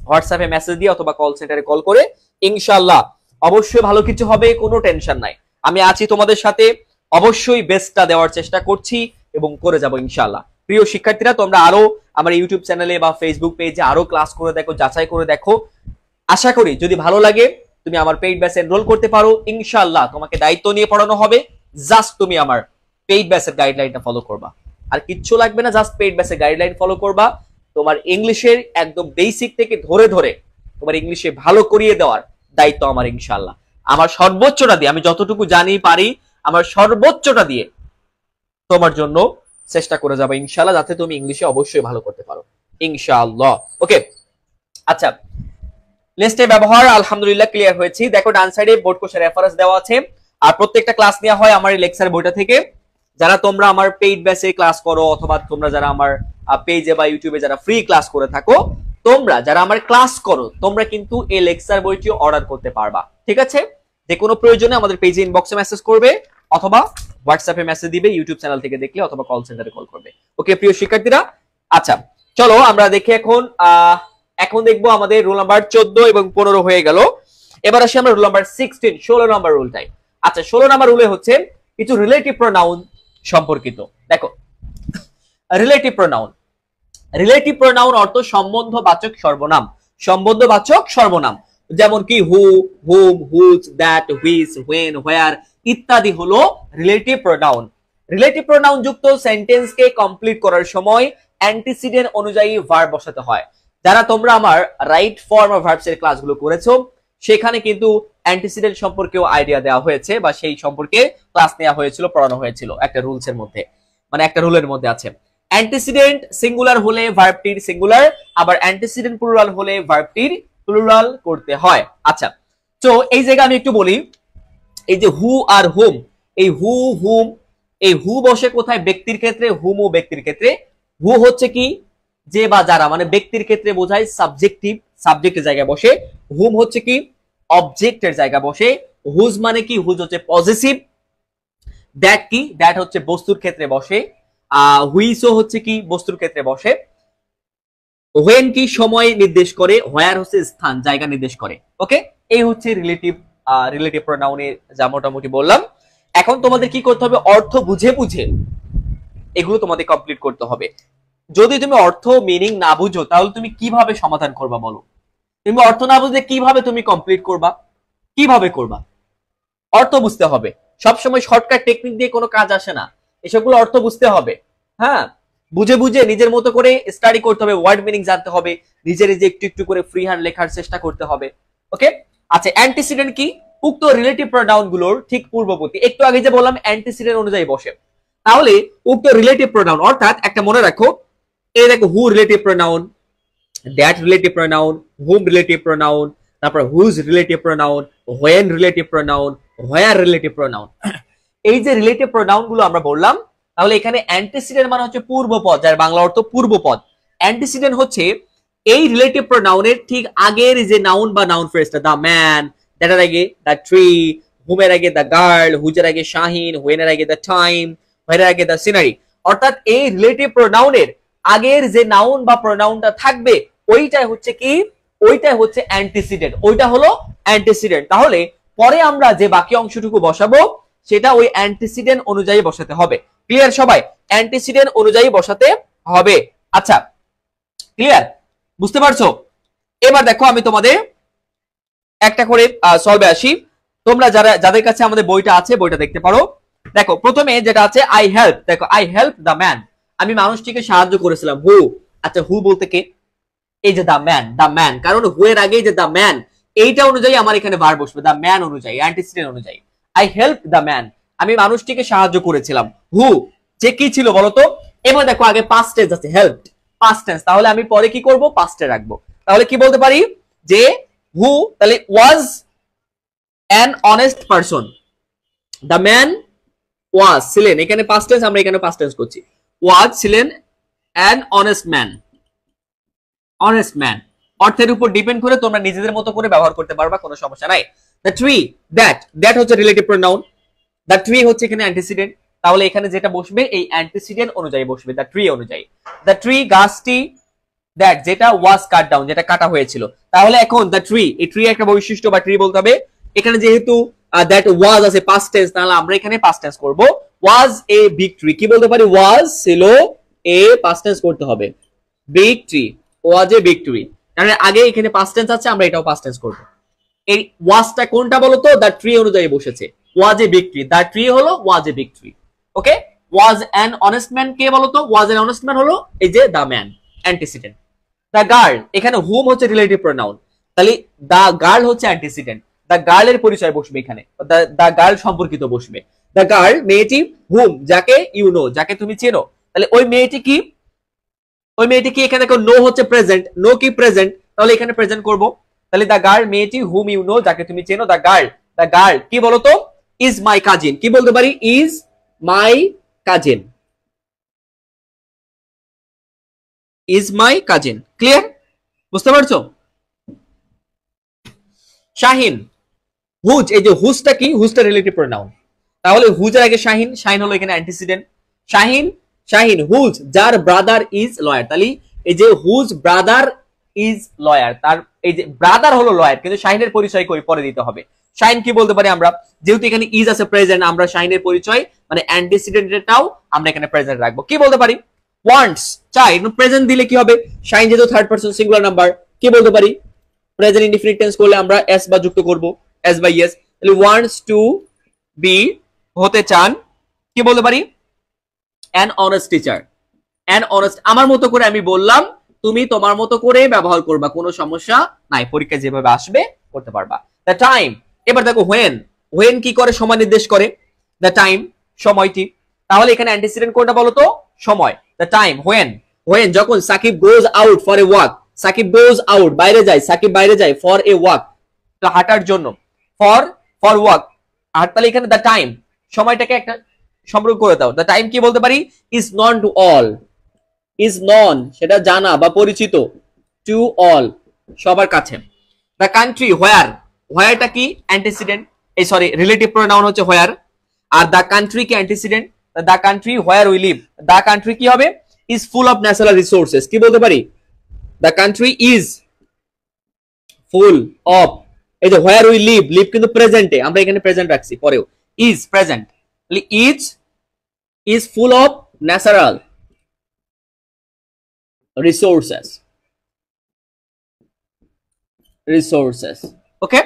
হোয়াটসঅ্যাপে মেসেজ দিয়ে অথবা কল সেন্টারে কল করে। ইনশাআল্লাহ অবশ্যই ভালো কিছু হবে, কোনো টেনশন নাই, আমি আছি তোমাদের সাথে, অবশ্যই বেস্টটা দেওয়ার চেষ্টা করছি এবং করে যাব ইনশাআল্লাহ। প্রিয় শিক্ষার্থীরা, তোমরা আরো আমার ইউটিউব চ্যানেলে বা ফেসবুক পেজে আরো ক্লাস করে দেখো, যাচাই করে দেখো। আশা করি যদি ভালো লাগে তুমি আমার পেইড ব্যাচে এনরোল করতে পারো ইনশাআল্লাহ। তোমাকে দায়িত্ব নিয়ে পড়ানো হবে, জাস্ট তুমি আমার পেইড ব্যাচের গাইডলাইনটা ফলো করবা, আর কিচ্ছু লাগবে না, জাস্ট পেইড ব্যাচের গাইডলাইন ফলো করবা। তোমার ইংলিশের একদম বেসিক থেকে ধরে ধরে তোমার ইংলিশে ভালো করিয়ে দেওয়ার দায়িত্ব আমার ইনশাআল্লাহ। আমার সর্বোচ্চটা দিয়ে, আমি যতটুকু জানি পারি, আমার সর্বোচ্চটা দিয়ে তোমার জন্য চেষ্টা করে যাবো ইনশাআল্লাহ, যাতে তুমি ইংলিশে অবশ্যই ভালো করতে পারো ইনশাআল্লাহ। ওকে, আচ্ছা, লিস্টের ব্যবহার আলহামদুলিল্লাহ ক্লিয়ার হয়েছি। দেখো ডান সাইডে বোর্ড কোর্সের রেফারেন্স দেওয়া আছে, আর প্রত্যেকটা ক্লাস নেওয়া হয় আমার এই লেকচার বইটা থেকে। যারা তোমরা আমার পেইড ব্যাচে ক্লাস করো অথবা তোমরা যারা আমার পেজে বা ইউটিউবে যারা ফ্রি ক্লাস করে থাকো, তোমরা যারা আমার ক্লাস করো, তোমরা কিন্তু এই লেকচার বইটি অর্ডার করতে পারবা, ঠিক আছে? যে কোনো প্রয়োজনে আমাদের পেজে ইনবক্সে মেসেজ করবে অথবা হোয়াটসঅ্যাপে মেসেজ দিবে, ইউটিউব চ্যানেল থেকে দেখলে, অথবা কল সেন্টারে কল করবে। ওকে প্রিয় শিক্ষার্থীরা, আচ্ছা চলো আমরা দেখি এখন দেখবো আমাদের রুল নাম্বার 14 এবং 15 হয়ে গেল। এবার আসি আমরা রুল নাম্বার 16, 16 নাম্বার রুলটাই। আচ্ছা, 16 নাম্বার রুলে হচ্ছে কিছু রিলেটিভ প্রোনাউন সম্পর্কিত। দেখো, রিলেটিভ প্রোনাউন, রিলেটিভ প্রোনাউন অর্থ সম্বন্ধবাচক সর্বনাম, সম্বন্ধবাচক সর্বনাম, যেমন কি হু, হুম, হুজ, দ্যাট, হুইচ, হোয়েন, হোয়ার ইত্যাদি হলো রিলেটিভ প্রোনাউন। রিলেটিভ প্রোনাউন যুক্ত সেন্টেন্সকে কমপ্লিট করার সময় অ্যান্টিসিডেন্ট অনুযায়ী ভার্ব বসাতে হয়। যারা তোমরা আমার রাইট ফর্ম অফ ভার্বস এর ক্লাসগুলো করেছো সেখানে কিন্তু অ্যান্টিসিডেন্ট সম্পর্কেও আইডিয়া দেওয়া হয়েছে বা সেই সম্পর্কে ক্লাস নেওয়া হয়েছিল, পড়ানো হয়েছিল একটা রুলস এর মধ্যে, মানে একটা রুলের মধ্যে আছে। অ্যান্টিসিডেন্ট সিঙ্গুলার হলে ভার্বটির সিঙ্গুলার, আবার অ্যান্টিসিডেন্ট প্লুরাল হলে ভার্বটির প্লুরাল করতে হয়। আচ্ছা, তো এই জায়গায় আমি একটু বলি, এই যে হু আর হুম, এই হু হুম, এই হু বসে কোথায়? ব্যক্তির ক্ষেত্রে। হুম ও ব্যক্তির ক্ষেত্রে। হু হচ্ছে কি? যে বা যারা, মানে ব্যক্তির ক্ষেত্রে বোঝায় সাবজেক্টিভ, সাবজেক্টের জায়গায় বসে। হুম হচ্ছে কি? অবজেক্টের জায়গায় বসে। হুজ মানে কি? হুজ হচ্ছে পজিটিভ। দ্যাট কি? দ্যাট হচ্ছে বস্তুর ক্ষেত্রে বসে। হুইসও হচ্ছে কি? বস্তুর ক্ষেত্রে বসে। হোয়েন কি? সময় নির্দেশ করে। হোয়ার হচ্ছে স্থান, জায়গা নির্দেশ করে। ওকে, এই হচ্ছে রিলেটিভ প্রোনাউনের যা মোটামুটি বললাম। এখন তোমাদের কি করতে হবে? অর্থ বুঝে বুঝে এগুলো তোমাদের কমপ্লিট করতে হবে। যদি তুমি অর্থ মিনিং না বুঝো তাহলে তুমি কিভাবে সমাধান করবা বলো? তুমি অর্থ না বুঝলে কিভাবে তুমি কমপ্লিট করবা? কিভাবে করবা? অর্থ বুঝতে হবে। সবসময় শর্টকাট টেকনিক দিয়ে কোনো কাজ আসে না, এসবগুলো অর্থ বুঝতে হবে। হ্যাঁ, বুঝে বুঝে নিজের মতো করে স্টাডি করতে হবে, ওয়ার্ড মিনিং জানতে হবে, নিজে নিজে একটু একটু করে ফ্রি হ্যান্ড লেখার চেষ্টা করতে হবে। ওকে, আচ্ছা, অ্যান্টিসিডেন্ট কি? উক্ত রিলেটিভ প্রোনাউন গুলোর ঠিক পূর্ববর্তী। একটু আগে যে বললাম অ্যান্টিসিডেন্ট অনুযায়ী বসে, তাহলে উক্ত রিলেটিভ প্রোনাউন, অর্থাৎ একটা মনে রাখো, এই দেখো who relative pronoun, that relative pronoun, whom relative pronoun, তারপর whose relative pronoun, when relative pronoun, where relative pronoun. এই যে রিলেটিভ প্রোনাউন গুলো আমরা বললাম, তাহলে এখানে অ্যান্টিসিডেন্ট মানে হচ্ছে পূর্বপদ, যার বাংলা অর্থ পূর্বপদ। অ্যান্টিসিডেন্ট হচ্ছে এই রিলেটিভ প্রোনাউনের ঠিক আগের যে নাউন বা নাউন ফ্রেজটা, দা ম্যান, দ্যাটের আগে দা ট্রি, হুমের আগে দা গার্ল, হুজের আগে শাহিন, হোয়েনের আগে দা টাইম, হোয়ের আগে দা সিনারি। অর্থাৎ এই রিলেটিভ প্রোনাউনের আগের যে নাউন বা প্রোনাউনটা থাকবে ওইটাই হচ্ছে কি? ওইটাই হচ্ছে অ্যান্টিসিডেন্ট, ওইটা হলো অ্যান্টিসিডেন্ট। তাহলে পরে আমরা যে বাকি অংশটুকু বসাবো সেটা ওই অ্যান্টিসিডেন্ট অনুযায়ী বসাতে হবে। ক্লিয়ার সবাই? অ্যান্টিসিডেন্ট অনুযায়ী বসাতে হবে। আচ্ছা, ক্লিয়ার? বুঝতে পারছো? এবার দেখো আমি তোমাদের একটা করে সলভে আসি। তোমরা যাদের কাছে আমাদের বইটা আছে বইটা দেখতে পারো। দেখো প্রথমে যেটা আছে আই হেল্প, দেখো আই হেল্প দ্য ম্যান, আমি মানুষটিকে সাহায্য করেছিলাম। হু, আচ্ছা হু বলতে কে? এই যে দ্য ম্যান, দ্য ম্যান, কারণ হু এর আগে যে দ্য ম্যান এইটা অনুযায়ী আমার এখানে ভার্ব বসবে, দ্য ম্যান অনুযায়ী, অ্যান্টিসিডেন্ট অনুযায়ী। আই হেল্প দ্য ম্যান, আমি মানুষটিকে সাহায্য করেছিলাম। হু যে কি ছিল বলতো? এবার দেখো আগে পাস্ট টেন্স আছে, হেল্পড পাস্ট টেন্স, তাহলে আমি পরে কি করব? পাস্টে রাখবো। তাহলে কি বলতে পারি? যে হু, তাহলে ওয়াজ an honest person, the man was ছিলেন, এখানে পাস্ট টেন্স, আমরা এখানে পাস্ট টেন্স করছি, ওয়াজ ছিলেন an honest man. Honest man অর্থের উপর ডিপেন্ড করে তোমরা নিজেদের মতো করে ব্যবহার করতে পারবা, কোনো সমস্যা নাই। দ্য ট্রি, দ্যাট হচ্ছে রিলেটিভ প্রোনাউন, দ্য ট্রি হচ্ছে এখানে অ্যান্টিসিডেন্ট, তাহলে এখানে যেটা বসবে এই অ্যান্টিসিডেন্ট অনুযায়ী বসবে, দ্য ট্রি অনুযায়ী। দ্য ট্রি গাছটি, দ্যাট যেটা ওয়াজ কাট ডাউন, যেটা কাটা হয়েছিল। তাহলে এখন দ্য ট্রি, এই ট্রি একটা বৈশিষ্ট্য বা ট্রি বলতে হবে। এখানে যেহেতু দ্যাট ওয়াজ আছে পাস্ট টেন্স, তাহলে আমরা এখানে পাস্ট টেন্স করব। ওয়াজ এ বিগ ট্রি, কি বলতে পারি? ওয়াজ ছিল এ, পাস্ট টেন্স করতে হবে, big tree, was a big tree. কারণ আগে এখানে পাস্ট টেন্স আছে, আমরা এটাও পাস্ট টেন্স করব। এই ওয়াজটা কোনটা বলতো? দ্য ট্রি অনুযায়ী বসেছে, was a big tree, the tree হলো was a big tree. Okay, was an honest man কে বলতো? ওয়াজ অ্যান অনেস্ট ম্যান হলো এই যে the man, antecedent. The girl, এখানে হুম হচ্ছে রিলেটিভ প্রোনাউন, তাহলে দ্য গার্ল হচ্ছে অ্যান্টিসিডেন্ট, দ্য গার্লের পরিচয় বসবে এখানে, দ্য গার্ল সম্পর্কিত বসবে। দ্য গার্ল মেয়েটি, হুম যাকে ইউ নো, যাকে তুমি চেনো, তাহলে ওই মেয়েটি কি? ওই মেয়েটি কি? এখানে নো হচ্ছে প্রেজেন্ট, নো কি প্রেজেন্ট, তাহলে এখানে প্রেজেন্ট করব। তাহলে দ্য গার্ল মেয়েটি, হুম ইউ নো যাকে তুমি চেনো, দ্য গার্ল কি বলতো? ইজ মাই কাজিন, কি বলতে পারি? Is my cousin, is my cousin. Clear? বুঝতে পারছো? শাহিন, হুজ, এই যে হুজটা কি? হুজটা রিলেটিভ প্রোনাউন, তাহলে হুজের আগে শাহিন, শাহিন হলো এখানে অ্যান্টিসিডেন্ট। শাহিন হুজ যার ব্রাদার ইজ লয়ার, তাহলে এই যে হুজ ব্রাদার ইজ লয়ার, তার এই যে ব্রাদার হলো লয়ার, কিন্তু শাহিনের পরিচয় কই? পরে দিতে হবে। শাহিন কি বলতে পারি আমরা? যেহেতু এখানে ইজ আছে প্রেজেন্ট, আমরা শাহিনের পরিচয় মানে অ্যান্টিসিডেন্টটাও আমরা এখানে প্রেজেন্ট রাখবো। কি বলতে পারি? ওয়ান্টস, চাই, প্রেজেন্ট দিলে কি হবে? শাহিন যেহেতু থার্ড পারসন সিঙ্গুলার নাম্বার, কি বলতে পারি? প্রেজেন্ট ইনডিফিনিট টেন্স করলে আমরা এস বা যুক্ত করব, এস বাই এস। তাহলে ওয়ান্টস টু বি হতে চান, কি বলতে পারি? An honest teacher, and honest আমার মতো করে আমি বললাম, তুমি তোমার মতো করে ব্যবহার করবা, কোনো সমস্যা নাই, পরীক্ষা যেভাবে আসবে করতে পারবা। দ্য টাইম, এবার দেখো when কি করে, সময় নির্দেশ করে, দ্য টাইম সময়টি, তাহলে এখানে অ্যান্টিসিডেন্ট কোনটা বলো তো, সময়। দ্য টাইম when যখন Shakib goes out for a walk, Shakib goes out বাইরে যায়, সাকিব বাইরে যায় for a walk হাঁটার জন্য, for walk আর তাহলে এখানে দ্য টাইম সময়টাকে একটা সম্পর্ক করে দাও। দ্য টাইম কি বলতে পারি, is known to all, is known সেটা জানা বা পরিচিত, to all সবার কাছে। দ্য কান্ট্রি whereটা কি অ্যান্টিসিডেন্ট, এই সরি রিলেটিভ প্রোনাউন হচ্ছে where, আর দ্য কান্ট্রি কি antecedent, the country where we live, the country কি হবে, is full of natural resources, কি বলতে পারি, the country is full of, এই যে where we live কিন্তু প্রেজেন্টে, আমরা এখানে প্রেজেন্ট রাখছি, পরেও is present, is full of natural resources, okay,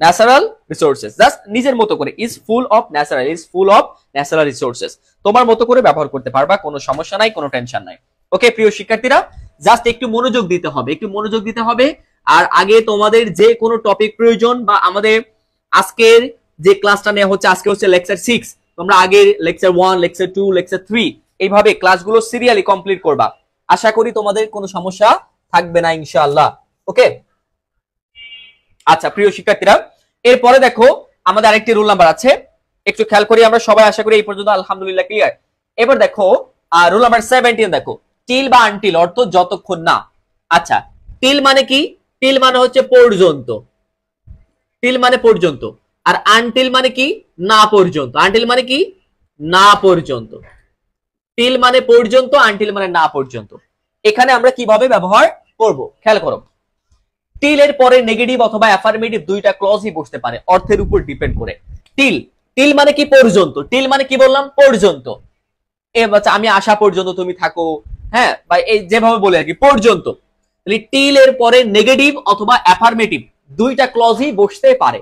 natural resources, just নিজের মতো করে, is full of natural resources, তোমার মতো করে ব্যবহার করতে পারবা, কোনো সমস্যা নাই, কোনো টেনশন নাই। ওকে প্রিয় শিক্ষার্থীরা, জাস্ট একটু মনোযোগ দিতে হবে, আর আগে তোমাদের যে কোনো টপিক প্রয়োজন বা আমাদের আজকের যে ক্লাসটা নেওয়া হচ্ছে, আজকে হচ্ছে লেকচার 6, তোমরা আগে লেকচার 1, লেকচার 2, লেকচার 3 এইভাবে ক্লাসগুলো সিরিয়ালি কমপ্লিট করবা, আশা করি তোমাদের কোনো সমস্যা থাকবে না ইনশাআল্লাহ। ওকে আচ্ছা প্রিয় শিক্ষার্থীরা, এরপরে দেখো আমাদের আরেকটি রুল নাম্বার আছে, একটু খেয়াল করি আমরা সবাই, আশা করি এই পর্যন্ত আলহামদুলিল্লাহ ক্লিয়ার। এবার দেখো রুল নাম্বার 17 দেখো, টিল বা আনটিল অর্থ যতক্ষণ না। আচ্ছা টিল মানে কি, টিল মানে হচ্ছে পর্যন্ত, টিল মানে পর্যন্ত, আর আনটিল মানে কি, না পর্যন্ত, আনটিল মানে কি, না পর্যন্ত, টিল মানে পর্যন্ত, আনটিল মানে না পর্যন্ত। এখানে আমরা কিভাবে ব্যবহার করব খেয়াল করো, টিল এর পরে নেগেটিভ অথবা অ্যাফার্মেটিভ দুইটা ক্লজই বসতে পারে, অর্থের উপর ডিপেন্ড করে। টিল মানে কি পর্যন্ত, টিল মানে কি বললাম পর্যন্ত, এ বাচ্চা আমি আসা পর্যন্ত তুমি থাকো, হ্যাঁ বা এই যেভাবে বলে আর কি পর্যন্ত, তাহলে টিল এর পরে নেগেটিভ অথবা অ্যাফার্মেটিভ দুইটা ক্লজই বসতে পারে।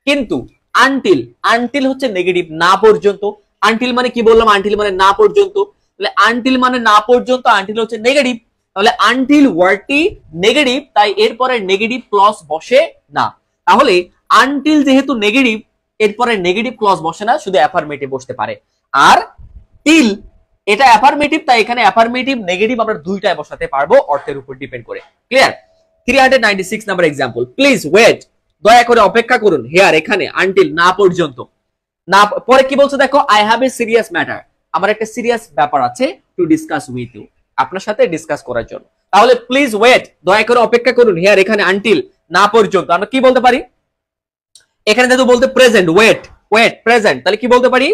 কিন্তু আনটিল হচ্ছে নেগেটিভ, না পর্যন্ত, আনটিল মানে কি বললাম, আনটিল মানে না পর্যন্ত, তাহলে আনটিল মানে না পর্যন্ত, আনটিল হচ্ছে নেগেটিভ, তাহলে আনটিল ওয়ার্ডটি নেগেটিভ, তাই এরপরে নেগেটিভ ক্লজ বসে না। তাহলে আনটিল যেহেতু নেগেটিভ, এরপরে নেগেটিভ ক্লজ বসে না, শুধু অ্যাফার্মেটিভ বসতে পারে। আর টিল এটা অ্যাফার্মেটিভ, তাই এখানে অ্যাফার্মেটিভ নেগেটিভ আমরা দুইটাই বসাতে পারবো, অর্থের উপর ডিপেন্ড করে। Clear? 396 number example, please wait, দয়া করে অপেক্ষা করুন, হিয়ার এখানে, আনটিল না পর্যন্ত, না পরে কি বলছে দেখো, I have a serious matter, আমার একটা সিরিয়াস ব্যাপার আছে, টু ডিসকাস উইথ ইউ, আপনার সাথে ডিসকাস করার জন্য। তাহলে প্লিজ ওয়েট, দয়া করে অপেক্ষা করুন, হিয়ার এখানে, আনটিল না পর্যন্ত, আমরা কি বলতে পারি, এখানে যেহেতু বলতে প্রেজেন্ট, ওয়েট প্রেজেন্ট, তাহলে কি বলতে পারি,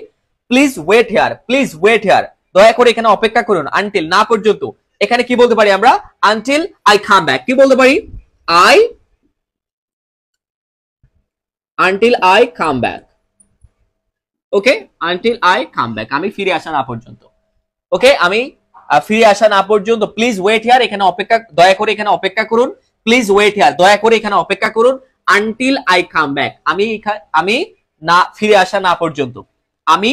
প্লিজ ওয়েট হিয়ার, দয়া করে এখানে অপেক্ষা করুন, আনটিল না পর্যন্ত, এখানে কি বলতে পারি আমরা, আনটিল আই কাম ব্যাক, কি বলতে পারি, until I come back, okay, until I come back, আমি ফিরে আসা না পর্যন্ত, ওকে, আমি ফিরে আসা না পর্যন্ত, প্লিজ ওয়েট হিয়ার, এখানে অপেক্ষা, দয়া করে এখানে অপেক্ষা করুন, প্লিজ ওয়েট হিয়ার, দয়া করে এখানে অপেক্ষা করুন, আনটিল আই কাম ব্যাক, আমি না ফিরে আসা না পর্যন্ত, আমি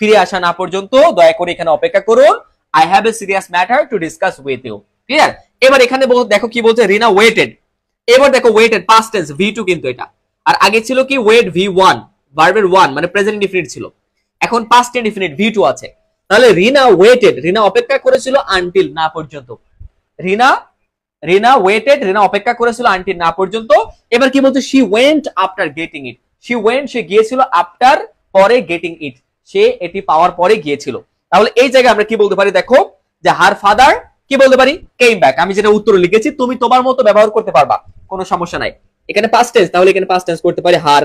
ফিরে আসা না পর্যন্ত, দয়া করে এখানে অপেক্ষা করুন, I have a serious matter to discuss with you. Clear? এবার এখানে দেখো কি বলছে, রিনা ওয়েটেড, এবার দেখো ওয়েটেড পাস্ট টেন্স V2 কিন্তু এটা, আর আগে ছিল কি ওয়েট V1, ভার্বের 1 মানে প্রেজেন্ট ইনডিফিনিট ছিল, এখন পাস্ট ইনডিফিনিট V2 আছে, তাহলে রিনা ওয়েটেড, রিনা অপেক্ষা করেছিল আনটিল না পর্যন্ত, রিনা ওয়েটেড, রিনা অপেক্ষা করেছিল আনটিল না পর্যন্ত। এবার কি বলছে, she went after getting it, সে গিয়েছিল, আফটার পরে, গেটিং ইট সে এটি পাওয়ার পরে গিয়েছিল। তাহলে এই জায়গায় আমরা কি বলতে পারি দেখো, যে হার ফাদার কি বলতে পারি, কেম ব্যাক, আমি যেটা উত্তর লিখেছি তুমি তোমার মতো ব্যবহার করতে পারবা, কোনো সমস্যা নাই। এখানে পাস্ট টেন্স, তাহলে এখানে পাস্ট টেন্স করতে পারি হার,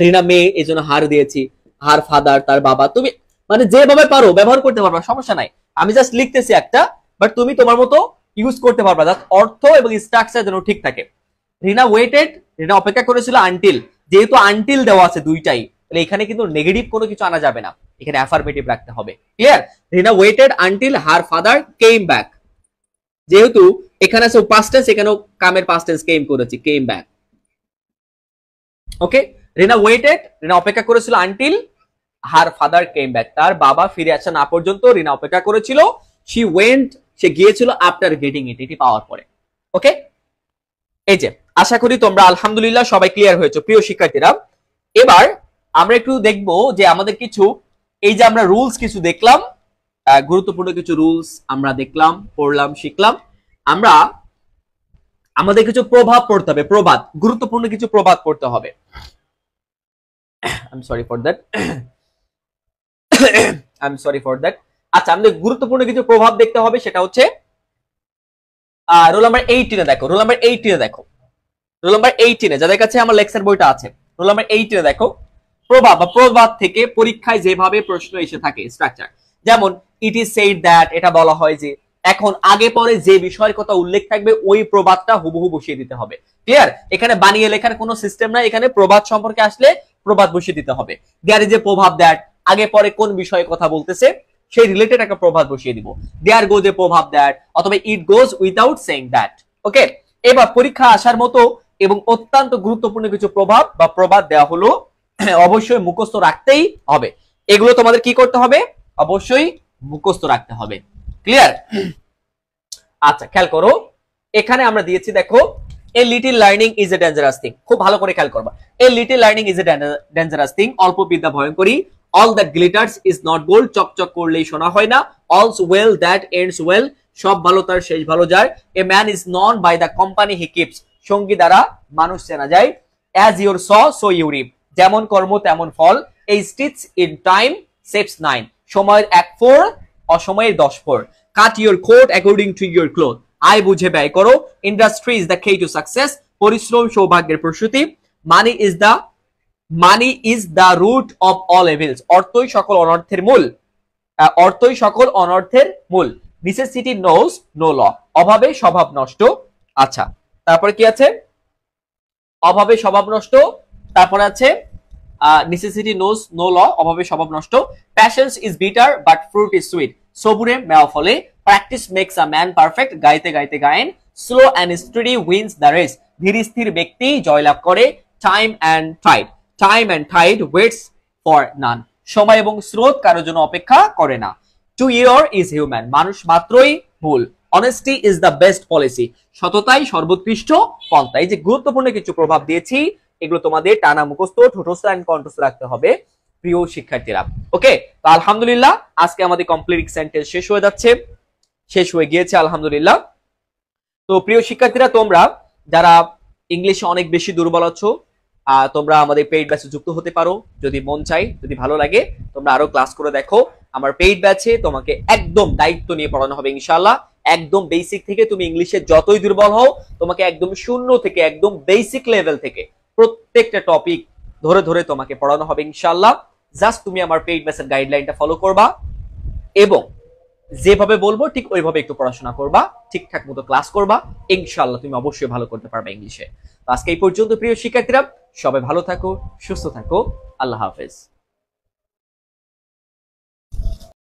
রিনা মেয়ে এই জন্য হার দিয়েছি, হার ফাদার তার বাবা, তুমি মানে যেভাবে পারো ব্যবহার করতে পারবা, সমস্যা নাই, আমি জাস্ট লিখতেছি একটা, বাট তুমি তোমার মতো ইউজ করতে পারবা, জাস্ট অর্থ এবং স্ট্রাকচার যেন ঠিক থাকে। রিনা ওয়েটেড, রিনা অপেক্ষা করেছিল আনটিল, যেহেতু আনটিল দেওয়া আছে দুইটাই, তাহলে এখানে কিন্তু নেগেটিভ কোনো কিছু আনা যাবে না, এখানে অ্যাফার্মেটিভ রাখতে হবে। Clear? Rina waited until her father came back, যেহেতু এখানে আছে পাস্ট টেন্স, এখানেও কামের পাস্ট টেন্স কেম করেছি, কেম ব্যাক। ওকে, রিনা ওয়েটেড, রিনা অপেক্ষা করেছিল until her father came back, তার বাবা ফিরে আসা না পর্যন্ত রিনা অপেক্ষা করেছিল, শি ওয়েন্ট, সে গিয়েছিল আফটার গেটিং ইট, এটি পাওয়ার পরে। ওকে, এই যে আশা করি তোমরা আলহামদুলিল্লাহ সবাই ক্লিয়ার হয়েছে প্রিয় শিক্ষার্থীরা। এবার আমরা একটু দেখবো যে আমাদের কিছু, এই যে আমরা রুলস কিছু দেখলাম, গুরুত্বপূর্ণ কিছু রুলস আমরা দেখলাম, পড়লাম, শিখলাম। আমরা আমাদের কিছু প্রভাব পড়তে হবে, প্রবাদ, গুরুত্বপূর্ণ কিছু প্রবাদ পড়তে হবে। I'm sorry for that. I'm sorry for that. আচ্ছা, আমাদের গুরুত্বপূর্ণ কিছু প্রভাব দেখতে হবে, সেটা হচ্ছে রোল নাম্বার 18 দেখো, রোল নাম্বার 18 দেখো, রোল নাম্বার 18 যাদের কাছে আমার লেকচার বইটা আছে, রোল নাম্বার 18 দেখো। প্রভাব বা প্রবাদ থেকে পরীক্ষায় যেভাবে প্রশ্ন এসে থাকে স্ট্রাকচার, যেমন ইট ইজ সেড দ্যাট, এটা বলা হয় যে, এখন আগে পরে যে বিষয়ের কথা উল্লেখ থাকবে ওই প্রবাদটা হুবহু বসিয়ে দিতে হবে। ক্লিয়ার? এখানে বানিয়ে লেখার কোনো সিস্টেম নাই, এখানে প্রবাদ সম্পর্কে আসলে প্রবাদ বসিয়ে দিতে হবে। দেয়ার ইজ এ প্রভাব দ্যাট, আগে পরে কোন বিষয়ে কথা বলতেছে সেই রিলেটেড একটা প্রবাদ বসিয়ে দিব। দেয়ার গোজ এ প্রভাব দ্যাট, অথবা ইট গোজ উইদাউট সেইং দ্যাট। ওকে, এবার পরীক্ষা আসার মতো এবং অত্যন্ত গুরুত্বপূর্ণ কিছু প্রভাব বা প্রবাদ দেওয়া হলো, অবশ্যই মুখস্থ রাখতেই হবে। এগুলো তোমাদের কি করতে হবে? অবশ্যই মুখস্থ রাখতে হবে। ক্লিয়ার? আচ্ছা, খেয়াল করো, এখানে আমরা দিয়েছি দেখো, a little learning is a dangerous thing. খুব ভালো করে খেয়াল করবা, a little learning is a dangerous thing, অল্প বিদ্যা ভয়ঙ্করী। All that glitters is not gold, চকচক করলেই সোনা হয় না। All's well that ends well, সব ভালো তার শেষ ভালো যায়। A man is known by the company he keeps, সঙ্গী দ্বারা মানুষ চেনা যায়। As your sow so you reap, যেমন কর্ম তেমন ফল। এই stitch in time saves nine, সময়ের 1 ফোর অসময়ের 10 ফোর। Cut your coat according to your cloth, আয় বুঝে ব্যয় করো। Industry is the key to success, পরিশ্রম সৌভাগ্যের প্রসূতি। Money is the root of all evils, অর্থই সকল অনর্থের মূল, অর্থই সকল অনর্থের মূল। নেসেসিটি নোজ নো ল, অভাবে স্বভাব নষ্ট। আচ্ছা, তারপরে কি আছে? অভাবে স্বভাব নষ্ট, তারপরে আছে নেসেসিটি নোজ নো ল, অভাবে স্বভাব নষ্ট। Patience is bitter but fruit is sweet, সবুরে মেওয়া ফলে। Practice makes a man perfect, গাইতে গাইতে গায়েন। Slow and steady wins the race, ধীর স্থির ব্যক্তি জয়লাভ করে। Time and tide waits for none, সময় এবং স্রোত কারোর জন্য অপেক্ষা করে না। টু ইয়ার ইজ হিউম্যান, মানুষ মাত্রই ভুল। Honesty is the best policy, সততাই সর্বোৎকৃষ্ট পন্থা। এই যে গুরুত্বপূর্ণ কিছু প্রভাব দিয়েছি, এগুলো তোমাদের টানা মুখস্থ, ঠোঁটস্থ এন্ড কণ্ঠস্থ রাখতে হবে প্রিয় শিক্ষার্থীরা। ওকে, তো আলহামদুলিল্লাহ আজকে আমাদের কমপ্লিট সেন্টেন্স শেষ হয়ে যাচ্ছে, শেষ হয়ে গিয়েছে আলহামদুলিল্লাহ। তো প্রিয় শিক্ষার্থীরা, তোমরা যারা ইংলিশে অনেক বেশি দুর্বল আছো, তোমরা আমাদের পেইড ব্যাচে যুক্ত হতে পারো যদি মন চাই, যদি ভালো লাগে তোমরা আরো ক্লাস করে দেখো। আমার পেইড ব্যাচে তোমাকে একদম দায়িত্ব নিয়ে পড়ানো হবে ইনশাআল্লাহ। একদম বেসিক থেকে তুমি ইংলিশে যতই দুর্বল হও, তোমাকে একদম শূন্য থেকে একদম বেসিক লেভেল থেকে প্রত্যেকটা টপিক ধরে ধরে তোমাকে পড়ানো হবে ইনশাআল্লাহ। জাস্ট তুমি আমার পেইড ব্যাচের গাইডলাইনটা ফলো করবা এবং যেভাবে বলবো ঠিক ওইভাবে একটু পড়াশোনা করবা, ঠিকঠাক মতো ক্লাস করবা, ইনশাআল্লাহ তুমি অবশ্যই ভালো করতে পারবে ইংলিশে। আজকে এই পর্যন্ত প্রিয় শিক্ষার্থীরা, সবাই ভালো থাকো, সুস্থ থাকো, আল্লাহ হাফেজ।